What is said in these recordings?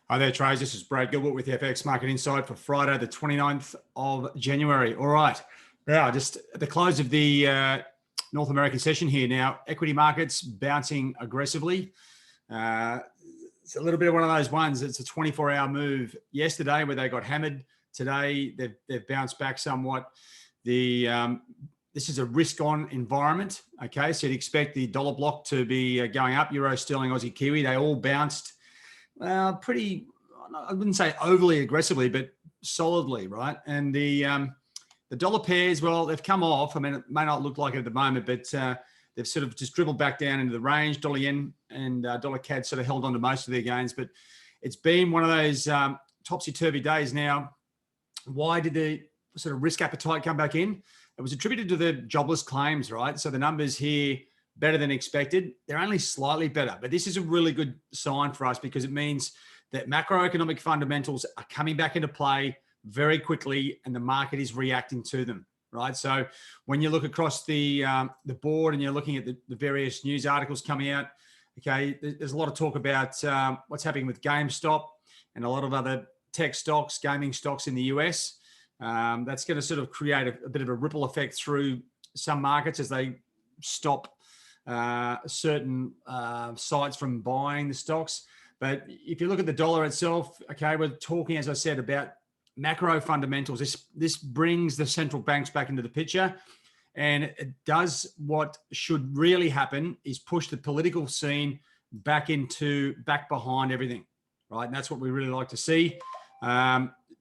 Hi there, traders. This is Brad Gilbert with the FX Market Insight for Friday, the 29th of January. All right. Now, just at the close of the North American session here now, equity markets bouncing aggressively. It's a little bit of one of those ones. It's a 24-hour move yesterday where they got hammered. Today, they've bounced back somewhat. This is a risk-on environment, okay? So you'd expect the dollar block to be going up, Euro, Sterling, Aussie, Kiwi. They all bounced pretty, I wouldn't say overly aggressively, but solidly, right? And the dollar pairs, well, they've come off. I mean, it may not look like it at the moment, but they've sort of just dribbled back down into the range. Dollar yen and dollar CAD sort of held on to most of their gains, but it's been one of those topsy-turvy days now. Why did the sort of risk appetite come back in? It was attributed to the jobless claims, right? So the numbers here, better than expected. They're only slightly better, but this is a really good sign for us because it means that macroeconomic fundamentals are coming back into play very quickly and the market is reacting to them, right? So when you look across the board and you're looking at the various news articles coming out, okay, there's a lot of talk about what's happening with GameStop and a lot of other tech stocks, gaming stocks in the US. That's going to sort of create a bit of a ripple effect through some markets as they stop certain sites from buying the stocks. But if you look at the dollar itself, okay, we're talking, as I said, about macro fundamentals. This brings the central banks back into the picture, and it does what should really happen is push the political scene back behind everything, right? And that's what we really like to see.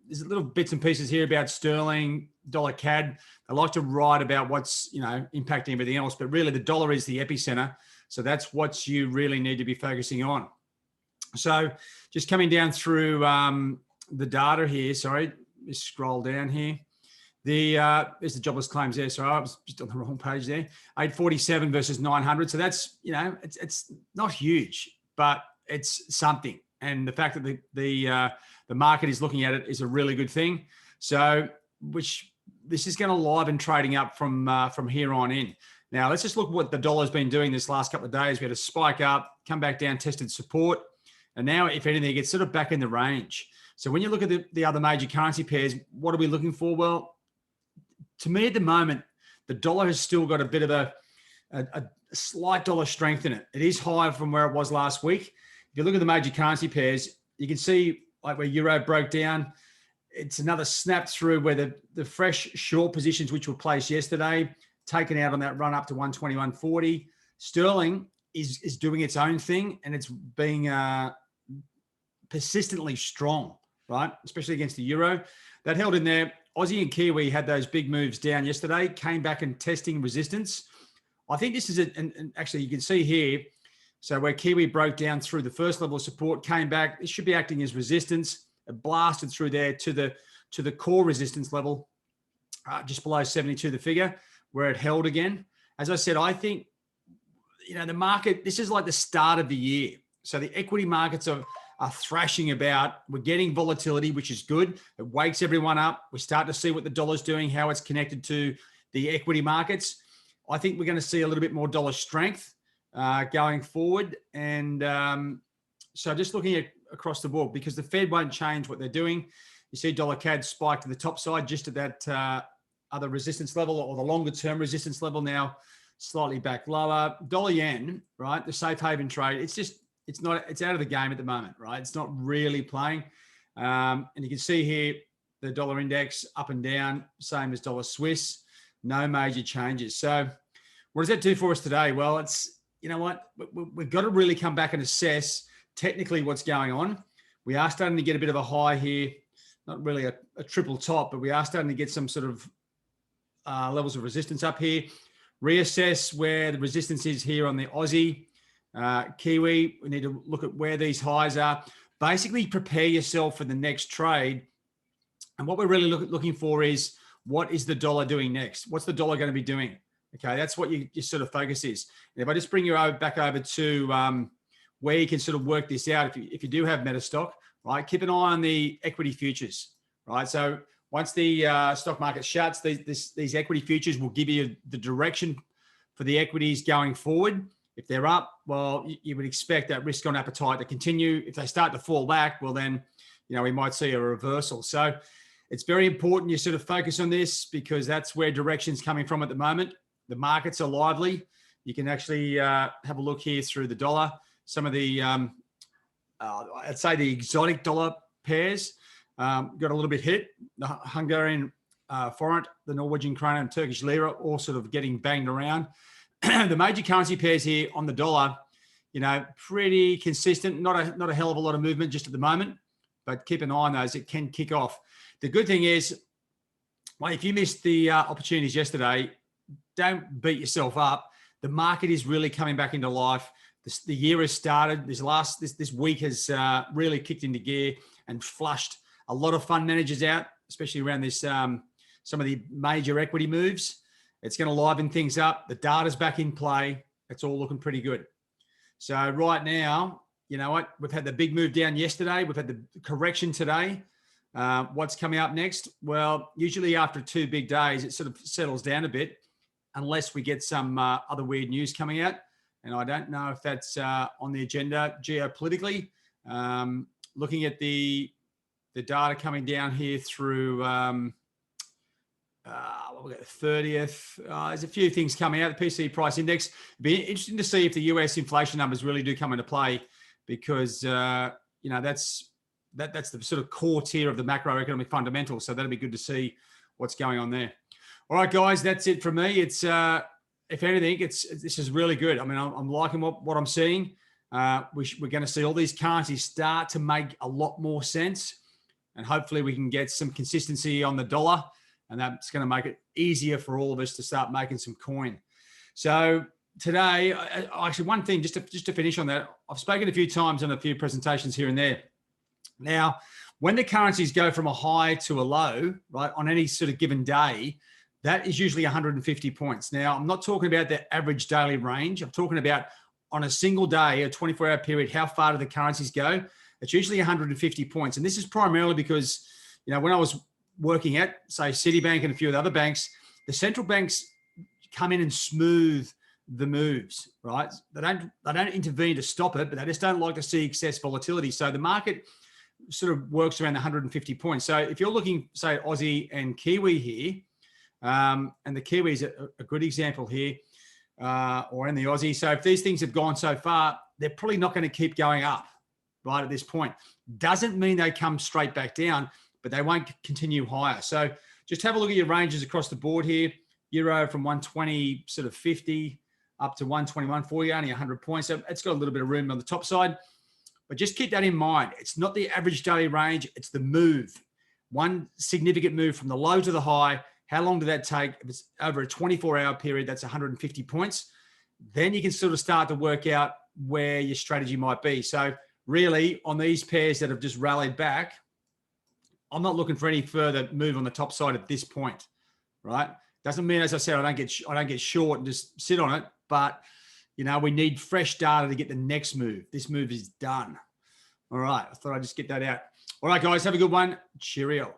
There's little bits and pieces here about sterling, dollar CAD. I like to write about what's, impacting everything else, but really the dollar is the epicenter. So that's what you really need to be focusing on. So just coming down through the data here, sorry, just scroll down here. There's the jobless claims there. Sorry, I was just on the wrong page there. 847 versus 900. So that's, it's not huge, but it's something. And the fact that the market is looking at it is a really good thing. So, this is going to liven trading up from here on in. Now, let's just look at what the dollar's been doing this last couple of days. We had a spike up, come back down, tested support, and now, if anything, it's sort of back in the range. So when you look at the other major currency pairs, what are we looking for? Well, to me at the moment, the dollar has still got a bit of a slight dollar strength in it. It is higher from where it was last week. If you look at the major currency pairs, you can see like where Euro broke down. It's another snap through where the fresh short positions, which were placed yesterday, taken out on that run up to 121.40. Sterling is doing its own thing, and it's being persistently strong, right? Especially against the Euro. That held in there. Aussie and Kiwi had those big moves down yesterday, came back and testing resistance. I think this is and actually you can see here, so where Kiwi broke down through the first level of support, came back, it should be acting as resistance. It blasted through there to the core resistance level, just below 72, the figure, where it held again. As I said, I think, the market, this is like the start of the year. So the equity markets are thrashing about. We're getting volatility, which is good. It wakes everyone up. We start to see what the dollar's doing, how it's connected to the equity markets. I think we're going to see a little bit more dollar strength going forward. And so just looking at across the board, because the Fed won't change what they're doing. You see dollar CAD spike to the top side, just at that other resistance level, or the longer term resistance level, now slightly back lower. Dollar yen, right? The safe haven trade. It's out of the game at the moment, right? It's not really playing. And you can see here, the dollar index up and down, same as dollar Swiss, no major changes. So what does that do for us today? Well, it's, we've got to really come back and assess technically what's going on. We are starting to get a bit of a high here, not really a triple top, but we are starting to get some sort of levels of resistance up here. Reassess where the resistance is here on the Aussie, Kiwi. We need to look at where these highs are. Basically, prepare yourself for the next trade. And what we're really looking for is, what is the dollar doing next? What's the dollar going to be doing? Okay, that's what your sort of focus is. And if I just bring you back over to where you can sort of work this out, if you do have Metastock, right, keep an eye on the equity futures, right? So once the stock market shuts, these equity futures will give you the direction for the equities going forward. If they're up, well, you would expect that risk on appetite to continue. If they start to fall back, well, then, we might see a reversal. So it's very important you sort of focus on this, because that's where direction's coming from at the moment. The markets are lively. You can actually have a look here through the dollar. Some of the, I'd say the exotic dollar pairs got a little bit hit. The Hungarian forint, the Norwegian krona, and Turkish lira all sort of getting banged around. The major currency pairs here on the dollar, pretty consistent. Not a hell of a lot of movement just at the moment, but keep an eye on those. It can kick off. The good thing is, well, if you missed the opportunities yesterday, don't beat yourself up. The market is really coming back into life. The year has started. This week has really kicked into gear and flushed a lot of fund managers out, especially around this some of the major equity moves. It's going to liven things up. The data's back in play. It's all looking pretty good. So right now, you know what? We've had the big move down yesterday. We've had the correction today. What's coming up next? Well, usually after 2 big days, it sort of settles down a bit, unless we get some other weird news coming out. And I don't know if that's on the agenda geopolitically. Looking at the data coming down here through we've got the 30th. There's a few things coming out. The PCE price index. It'd be interesting to see if the US inflation numbers really do come into play, because that's the sort of core tier of the macroeconomic fundamentals. So that'll be good to see what's going on there. All right, guys, that's it from me. It's if anything, this is really good. I mean, I'm liking what I'm seeing. We're going to see all these currencies start to make a lot more sense, and hopefully we can get some consistency on the dollar, and that's going to make it easier for all of us to start making some coin. So today, actually, one thing just to finish on that, I've spoken a few times on a few presentations here and there. Now, when the currencies go from a high to a low, right, on any sort of given day, that is usually 150 points. Now, I'm not talking about the average daily range. I'm talking about on a single day, a 24-hour period, how far do the currencies go? It's usually 150 points. And this is primarily because, when I was working at, say, Citibank and a few of the other banks, the central banks come in and smooth the moves, right? They don't intervene to stop it, but they just don't like to see excess volatility. So the market sort of works around 150 points. So if you're looking, say, Aussie and Kiwi here, and the Kiwi is a good example here, or in the Aussie. So if these things have gone so far, they're probably not going to keep going up right at this point. Doesn't mean they come straight back down, but they won't continue higher. So just have a look at your ranges across the board here. Euro from 120 sort of 50 up to 121.40, only 100 points. So it's got a little bit of room on the top side. But just keep that in mind. It's not the average daily range. It's the move. One significant move from the low to the high. How long did that take? If it's over a 24-hour period, that's 150 points. Then you can sort of start to work out where your strategy might be. So really, on these pairs that have just rallied back, I'm not looking for any further move on the top side at this point, right? Doesn't mean, as I said, I don't get short and just sit on it. But we need fresh data to get the next move. This move is done. All right, I thought I'd just get that out. All right, guys, have a good one. Cheerio.